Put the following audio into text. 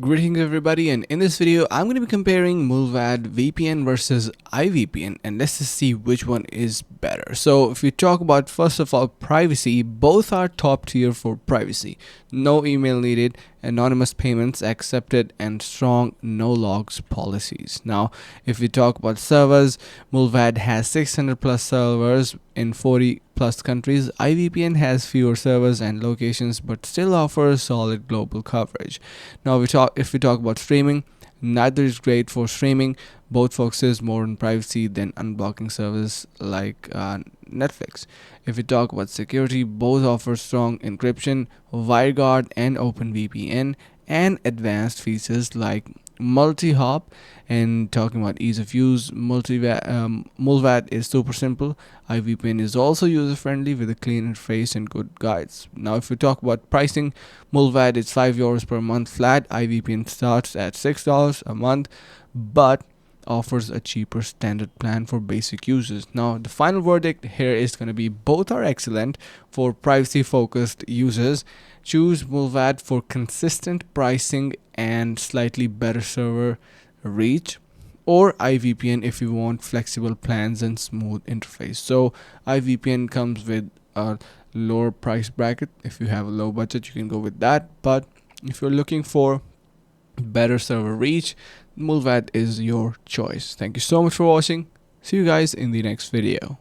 Greetings everybody, and in this video I'm going to be comparing Mullvad VPN versus IVPN, and let's just see which one is better. So if we talk about first of all privacy, both are top tier for privacy. No email needed, anonymous payments accepted, and strong no logs policies. Now if we talk about servers, Mullvad has 600 plus servers in 40 plus countries. IVPN has fewer servers and locations but still offers solid global coverage. Now if we talk about streaming, neither is great for streaming. Both focuses more on privacy than unblocking services like Netflix. If we talk about security, both offer strong encryption, WireGuard and OpenVPN, and advanced features like multi-hop. And talking about ease of use, Mullvad is super simple. IVPN is also user-friendly with a clean interface and good guides. Now if we talk about pricing, Mullvad is €5 per month flat. IVPN starts at $6 a month but offers a cheaper standard plan for basic users. Now the final verdict here is going to be both are excellent for privacy focused users. Choose Mullvad for consistent pricing and slightly better server reach, or IVPN if you want flexible plans and smooth interface. So IVPN comes with a lower price bracket. If you have a low budget, you can go with that, but if you're looking for better server reach, Mullvad is your choice. Thank you so much for watching. See you guys in the next video.